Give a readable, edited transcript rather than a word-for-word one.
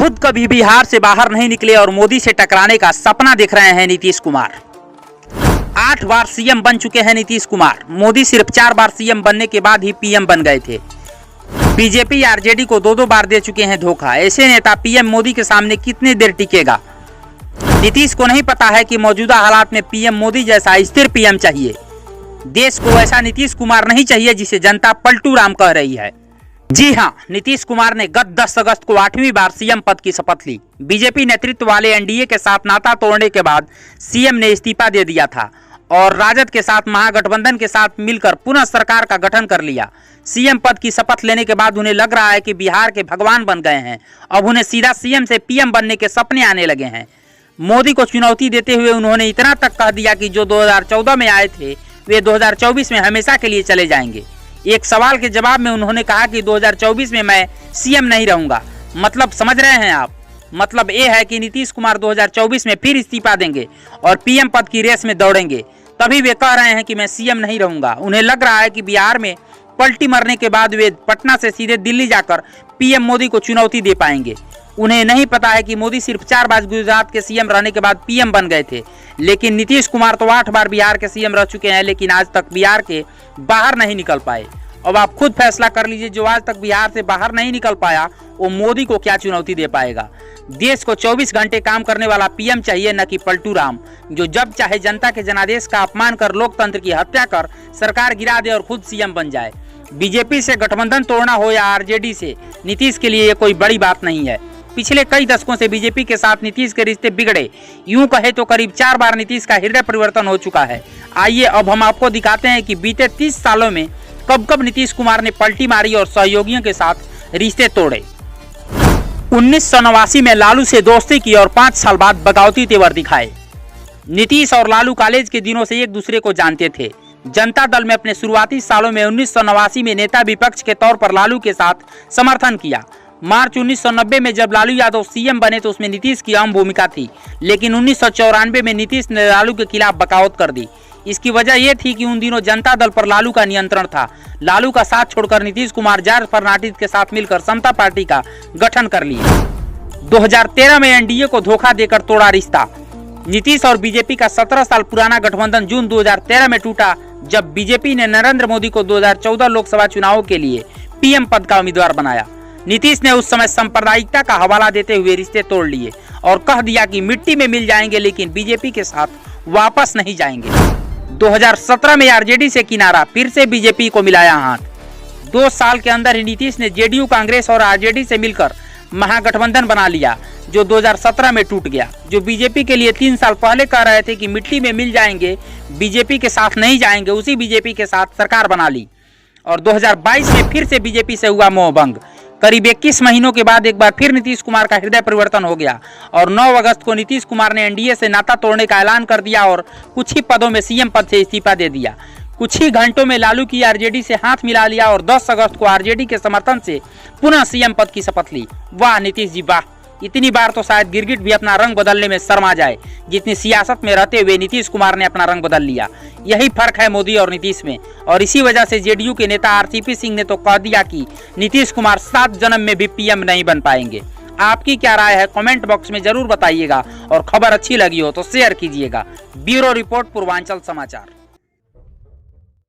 खुद कभी बिहार से बाहर नहीं निकले और मोदी से टकराने का सपना देख रहे हैं नीतीश कुमार। 8 बार सीएम बन चुके हैं नीतीश कुमार। मोदी सिर्फ 4 बार सीएम बनने के बाद ही पीएम बन गए थे। बीजेपी आरजेडी को 2-2 बार दे चुके हैं धोखा। ऐसे नेता पीएम मोदी के सामने कितनी देर टिकेगा? नीतीश को नहीं पता है कि मौजूदा हालात में पीएम मोदी जैसा स्थिर पीएम चाहिए। देश को ऐसा नीतीश कुमार नहीं चाहिए जिसे जनता पलटू राम कह रही है। जी हां, नीतीश कुमार ने गत 10 अगस्त को 8वीं बार सीएम पद की शपथ ली। बीजेपी नेतृत्व वाले एनडीए के साथ नाता तोड़ने के बाद सीएम ने इस्तीफा दे दिया था और राजद के साथ महागठबंधन के साथ मिलकर पुनः सरकार का गठन कर लिया। सीएम पद की शपथ लेने के बाद उन्हें लग रहा है कि बिहार के भगवान बन गए हैं। अब उन्हें सीधा सीएम से पीएम बनने के सपने आने लगे हैं। मोदी को चुनौती देते हुए उन्होंने इतना तक कह दिया कि जो 2014 में आए थे वे 2024 में हमेशा के लिए चले जाएंगे। एक सवाल के जवाब में उन्होंने कहा कि 2024 में मैं सीएम नहीं रहूंगा। मतलब समझ रहे हैं आप? मतलब ये है कि नीतीश कुमार 2024 में फिर इस्तीफा देंगे और पीएम पद की रेस में दौड़ेंगे। तभी वे कह रहे हैं कि मैं सीएम नहीं रहूंगा। उन्हें लग रहा है कि बिहार में पलटी मरने के बाद वे पटना से सीधे दिल्ली जाकर पीएम मोदी को चुनौती दे पाएंगे। उन्हें नहीं पता है कि मोदी सिर्फ 4 बार गुजरात के सीएम रहने के बाद पीएम बन गए थे, लेकिन नीतीश कुमार तो 8 बार बिहार के सीएम रह चुके हैं, लेकिन आज तक बिहार के बाहर नहीं निकल पाए। अब आप खुद फैसला कर लीजिए, जो आज तक बिहार से बाहर नहीं निकल पाया वो मोदी को क्या चुनौती दे पाएगा? देश को 24 घंटे काम करने वाला पीएम चाहिए, न कि पलटू राम, जो जब चाहे जनता के जनादेश का अपमान कर लोकतंत्र की हत्या कर सरकार गिरा दे और खुद सीएम बन जाए। बीजेपी से गठबंधन तोड़ना हो या आरजेडी से, नीतीश के लिए ये कोई बड़ी बात नहीं है। पिछले कई दशकों से बीजेपी के साथ नीतीश के रिश्ते बिगड़े। यूं कहे तो करीब 4 बार नीतीश का हृदय परिवर्तन हो चुका है। आइए अब हम आपको दिखाते हैं कि बीते 30 सालों में कब कब नीतीश कुमार ने पलटी मारी और सहयोगियों के साथ रिश्ते तोड़े। 1989 में लालू से दोस्ती की और 5 साल बाद बगावती तेवर दिखाए। नीतीश और लालू कॉलेज के दिनों से एक दूसरे को जानते थे। जनता दल में अपने शुरुआती सालों में 1989 में नेता विपक्ष के तौर पर लालू के साथ समर्थन किया। मार्च 1990 में जब लालू यादव सीएम बने तो उसमें नीतीश की अहम भूमिका थी, लेकिन 1994 में नीतीश ने लालू के खिलाफ बगावत कर दी। इसकी वजह यह थी कि उन दिनों जनता दल पर लालू का नियंत्रण था। लालू का साथ छोड़कर नीतीश कुमार जॉर्ज फर्नांडिस के साथ मिलकर समता पार्टी का गठन कर लिया। 2013 में एनडीए को धोखा देकर तोड़ा रिश्ता। नीतीश और बीजेपी का 17 साल पुराना गठबंधन जून 2013 में टूटा, जब बीजेपी ने नरेंद्र मोदी को 2014 लोकसभा चुनावों के लिए पीएम पद का उम्मीदवार बनाया। नीतीश ने उस समय सांप्रदायिकता का हवाला देते हुए रिश्ते तोड़ लिए और कह दिया कि मिट्टी में मिल जाएंगे, लेकिन बीजेपी के साथ वापस नहीं जाएंगे। 2017 में आरजेडी से किनारा, फिर से बीजेपी को मिलाया हाथ। 2 साल के अंदर ही नीतीश ने जेडीयू, कांग्रेस और आरजेडी से मिलकर महागठबंधन बना लिया, जो 2017 में टूट गया। जो बीजेपी के लिए 3 साल पहले कह रहे थे कि मिट्टी में मिल जाएंगे, बीजेपी के साथ नहीं जाएंगे, उसी बीजेपी के साथ सरकार बना ली। और 2022 में फिर से बीजेपी से हुआ मोहभंग। करीब 21 महीनों के बाद एक बार फिर नीतीश कुमार का हृदय परिवर्तन हो गया और 9 अगस्त को नीतीश कुमार ने एनडीए से नाता तोड़ने का ऐलान कर दिया और कुछ ही पदों में सीएम पद से इस्तीफा दे दिया। कुछ ही घंटों में लालू की आरजेडी से हाथ मिला लिया और 10 अगस्त को आरजेडी के समर्थन से पुनः सीएम पद की शपथ ली। वाह नीतीश जी वाह! इतनी बार तो शायद गिरगिट भी अपना रंग बदलने में शर्मा जाए, जितनी सियासत में रहते हुए नीतीश कुमार ने अपना रंग बदल लिया। यही फर्क है मोदी और नीतीश में, और इसी वजह से जेडीयू के नेता आरसीपी सिंह ने तो कह दिया कि नीतीश कुमार 7 जन्म में भी पीएम नहीं बन पाएंगे। आपकी क्या राय है? कमेंट बॉक्स में जरूर बताइएगा और खबर अच्छी लगी हो तो शेयर कीजिएगा। ब्यूरो रिपोर्ट, पूर्वांचल समाचार।